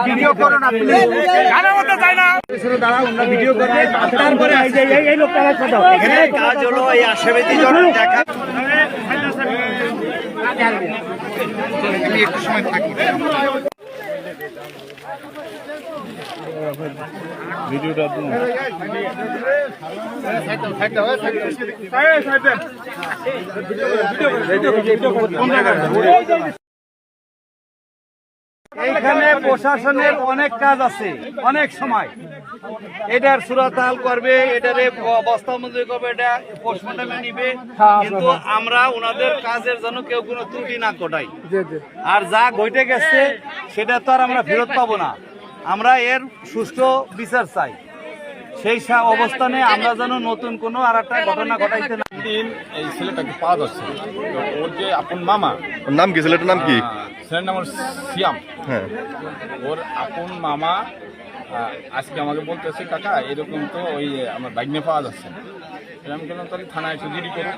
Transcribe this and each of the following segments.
Video করো না please, গানের মধ্যে যায় না, দাঁড়া অন্য ভিডিও করবে, তারপরে এই লোকটা এখানে কাজ হলো এই আসামিদের জন্য দেখা। আমি একটু সময় থাকি ভিডিওটা দিন। এইখানে প্রশাসনের অনেক কাজ আছে, অনেক সময় এটার সুরাতাল করবে, এটারে বস্তা মজুরি করবে, এটা পোস্টমর্টমে নিবে, কিন্তু আমরা ওনাদের কাজের জন্য কেউ কোনো ত্রুটি না ঘটাই। আর যা ঘটে গেছে সেটা তো আর আমরা ফেরত পাবো না, আমরা এর সুষ্ঠু বিচার চাই। সেই অবস্থানে আমরা যেন নতুন কোনো আর একটা ঘটনা ঘটাইতে না। এই ছেলেটাকে পাওয়া যাচ্ছে, ওর যে আপন মামা, ওর নাম কি? ছেলেটার নাম কি? ছেলের নাম সিয়াম। হ্যাঁ, ওর আপন মামা আজকে আমাকে বলতেছে, কাকা এরকম তো ওই আমার ভাগ্নে পাওয়া যাচ্ছে না। আমি বললাম তাহলে থানায় একটু জিডি করো,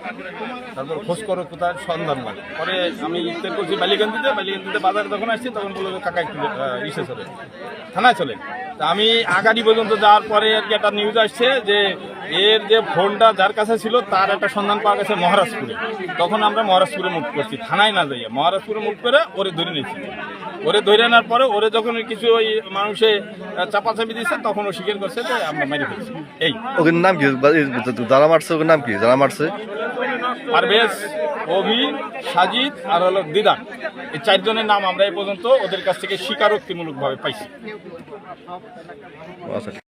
তারপর খোঁজ করো কোথায় সন্ধান লাগে। পরে আমি ইফতার করছি বালিকান্দিতে বাজারে যখন আসছি তখন বললো কাকা একটু ইসে চলে থানায় চলে। তা আমি আগাড়ি পর্যন্ত যাওয়ার পরে আর কি একটা নিউজ আসছে যে এর যে ফোনটা যার কাছে ছিল তার একটা সন্ধান পাওয়া গেছে মহারাজপুরে। তখন আমরা মহারাজপুরে মুভ করছি, থানায় না যাইয়া মহারাজপুরে মুভ করে ওরে ধরে নিয়েছি। ওরে ধরে আনার পরে ওরে যখন কিছু ওই মানুষে চাপাচাপি দিচ্ছে তখন ও স্বীকার করছে যে আমরা মেরে ফেলছি। এই ওদের নাম কি? যারা মারছে ওদের নাম কি? যারা মারছে পারভেজ, অভি, সাজিদ আর হলো দিদান, এই চারজনের নাম আমরা এই পর্যন্ত ওদের কাছ থেকে স্বীকারোক্তিমূলক ভাবে পাইছি। আচ্ছা।